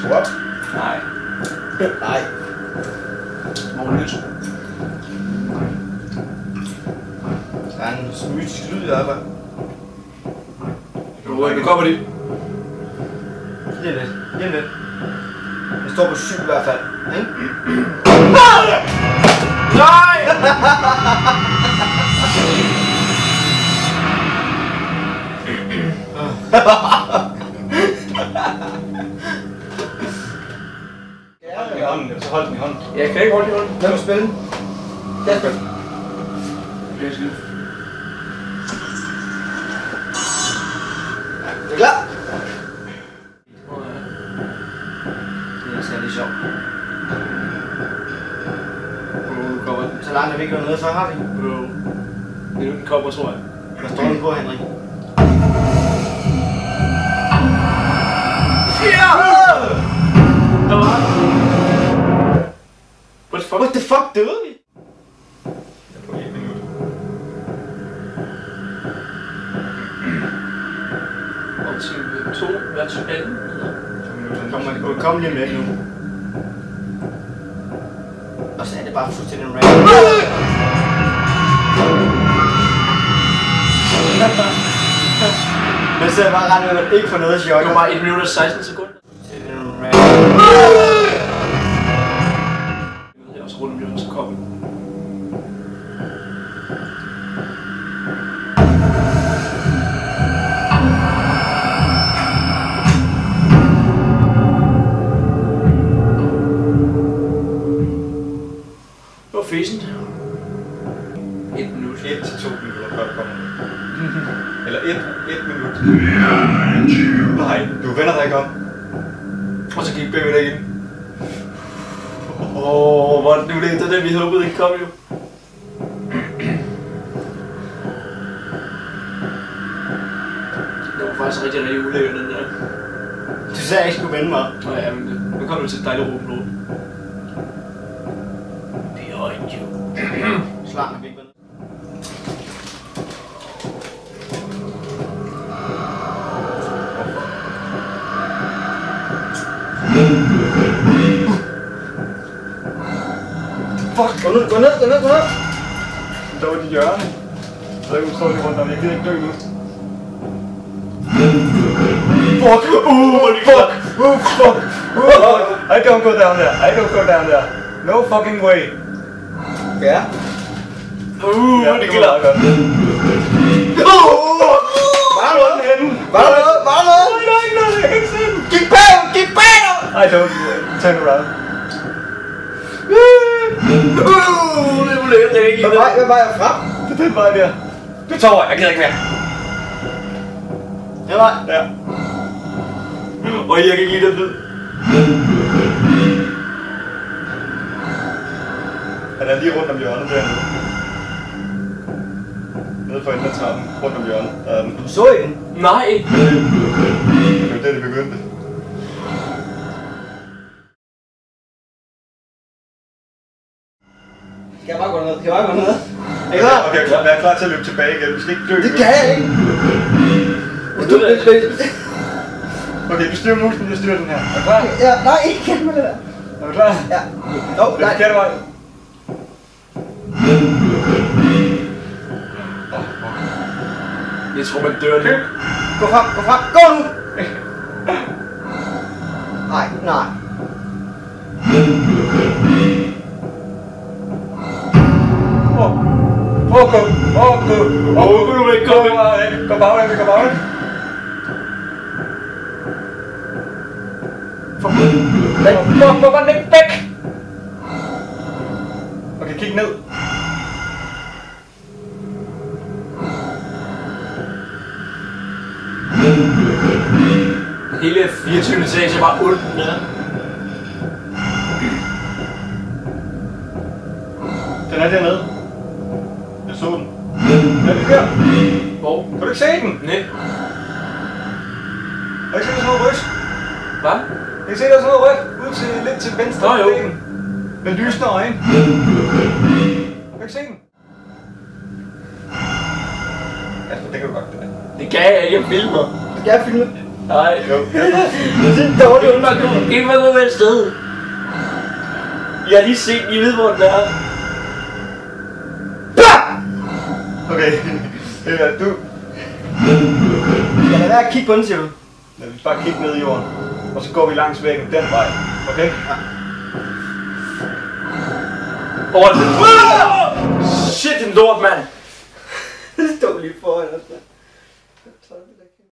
skrue op? Nej. Nej. Morgen nyt. Der er en mytisk lyd i hvert fald. Nu kommer de. Lige lidt. Lige lidt. Jeg står på 7 i hvert fald. Ikke? Nej! Hold den i hånden, så hold den i hånden. Jeg kan ikke holde den i hånden. Lad mig spille. Jeg spiller. Det er skidt. Er du klar? Det er særlig sjovt. Nu kommer den. Så langt er vi ikke nede, så har vi. Det er nu den kommer, tror jeg. Hvad står den på, Henrik? Ja! Der var den. What the fuck døde vi? Jeg er på 1 minut. Og til 2 hver tilbage. 2 minutter. Kom lige med nu. Og så er det bare fuldstændig random. Men så er jeg bare regnet med, at man ikke får noget chok. Det var bare 1 minut og 16 sekunder. Og så rundt om hjørnet, så kom den. Det var fæsent. 1 minut. 1 til 2 minutter før det kommer. Eller 1 minut. Nej, du vender dig ikke om. Og så gik bagved dig ind. Hvor det blev det der, vi håbede ikke kom jo. Det var faktisk rigtig ulækkert, den der. Du sagde, at jeg ikke skulle vende mig op. Nå ja, men nu kommer du til et dejligt rum nu. Behind you. Slangen er ikke vendt. Fuck, gå ned. Der var dit hjørne. Så jeg kunne stå lige rundt om, jeg gider ikke dø nu. Fuck! I don't go down there. I don't go down there. No fucking way. Ja. Ja, det gælder godt. Var der noget? Nej, der er ikke noget, jeg kan ikke se den. Gik bag! I don't turn around. Det er ulækkert, det er ikke Hvad var jeg frem? Det er den vej der. Du tager over, jeg gider ikke mere. Det var. Ja. Og jeg kan ikke lide den lyd. Han er lige rundt om hjørnet dernede. Nede for enden af trappen, rundt om hjørnet. Der er den. Du så I den? Nej. Det var det begyndte. Skal jeg bare gå ned? Er I klar? Okay, vær klar til at løbe tilbage igen. Vi skal ikke dø. Det kan jeg ikke. Okay, vi styrer musen, jeg styrer den her. Er du klar? Ja, nej, ikke kæft med det der. Er du klar? Ja. Det er forkerte vej. Jeg tror, man dør nu. Gå frem. Gå nu! Nej. Gå baglæns. Hvor var den ikke væk? Okay, kig ned. Hele 24. etage var ondt med. Den er dernede. Jeg så den. Er det der? Hvor? Kan du ikke se den? Nej. Har du ikke set sådan noget rødt? Hvad? Jeg kan se, der er sådan noget rødt ud til lidt til venstre. Nå, jo. Med lysende øjne. Kan du ikke se den? Altså, det kan du godt. Det kan jeg ikke filme. Skal jeg filme? Nej. Jo. Det er sådan en dårlig undskyldning. Giv mig gå med et sted. Jeg har lige set, I ved, hvor den er. Okay. Du... Ja, lad være at kigge på den, siger du. Lad os bare kigge ned i jorden. Og så går vi langs væggen den vej. Okay? Over det. Shit, en lort, mand.